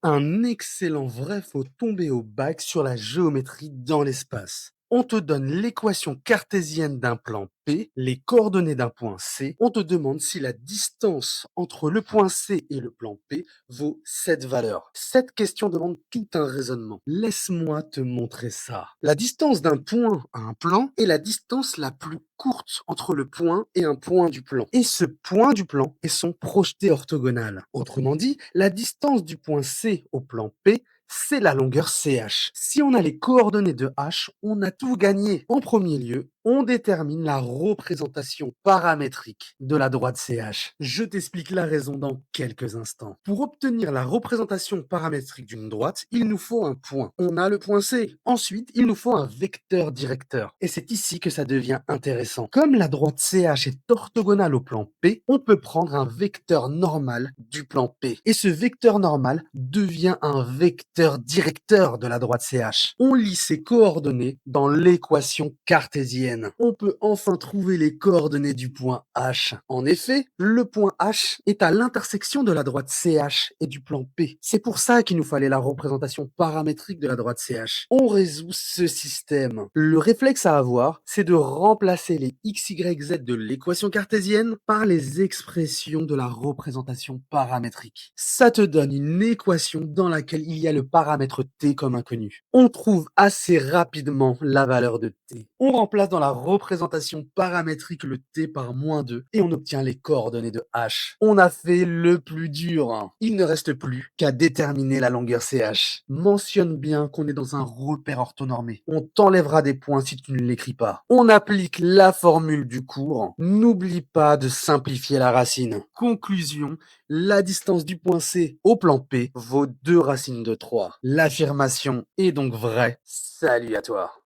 Un excellent vrai faut tomber au bac sur la géométrie dans l'espace. On te donne l'équation cartésienne d'un plan P, les coordonnées d'un point C. On te demande si la distance entre le point C et le plan P vaut cette valeur. Cette question demande tout un raisonnement. Laisse-moi te montrer ça. La distance d'un point à un plan est la distance la plus courte entre le point et un point du plan. Et ce point du plan est son projeté orthogonal. Autrement dit, la distance du point C au plan P, c'est la longueur CH. Si on a les coordonnées de H, on a tout gagné. En premier lieu, on détermine la représentation paramétrique de la droite CH. Je t'explique la raison dans quelques instants. Pour obtenir la représentation paramétrique d'une droite, il nous faut un point. On a le point C. Ensuite, il nous faut un vecteur directeur. Et c'est ici que ça devient intéressant. Comme la droite CH est orthogonale au plan P, on peut prendre un vecteur normal du plan P. Et ce vecteur normal devient un vecteur directeur de la droite CH. On lit ses coordonnées dans l'équation cartésienne. On peut enfin trouver les coordonnées du point H. En effet, le point H est à l'intersection de la droite CH et du plan P. C'est pour ça qu'il nous fallait la représentation paramétrique de la droite CH. On résout ce système. Le réflexe à avoir, c'est de remplacer les x, y, z de l'équation cartésienne par les expressions de la représentation paramétrique. Ça te donne une équation dans laquelle il y a le paramètre t comme inconnu. On trouve assez rapidement la valeur de t. On remplace dans la représentation paramétrique le t par -2 et on obtient les coordonnées de h. On a fait le plus dur. Il ne reste plus qu'à déterminer la longueur ch. Mentionne bien qu'on est dans un repère orthonormé. On t'enlèvera des points si tu ne l'écris pas. On applique la formule du cours. N'oublie pas de simplifier la racine. Conclusion, la distance du point C au plan P vaut 2 racines de 3. L'affirmation est donc vraie. Salut à toi.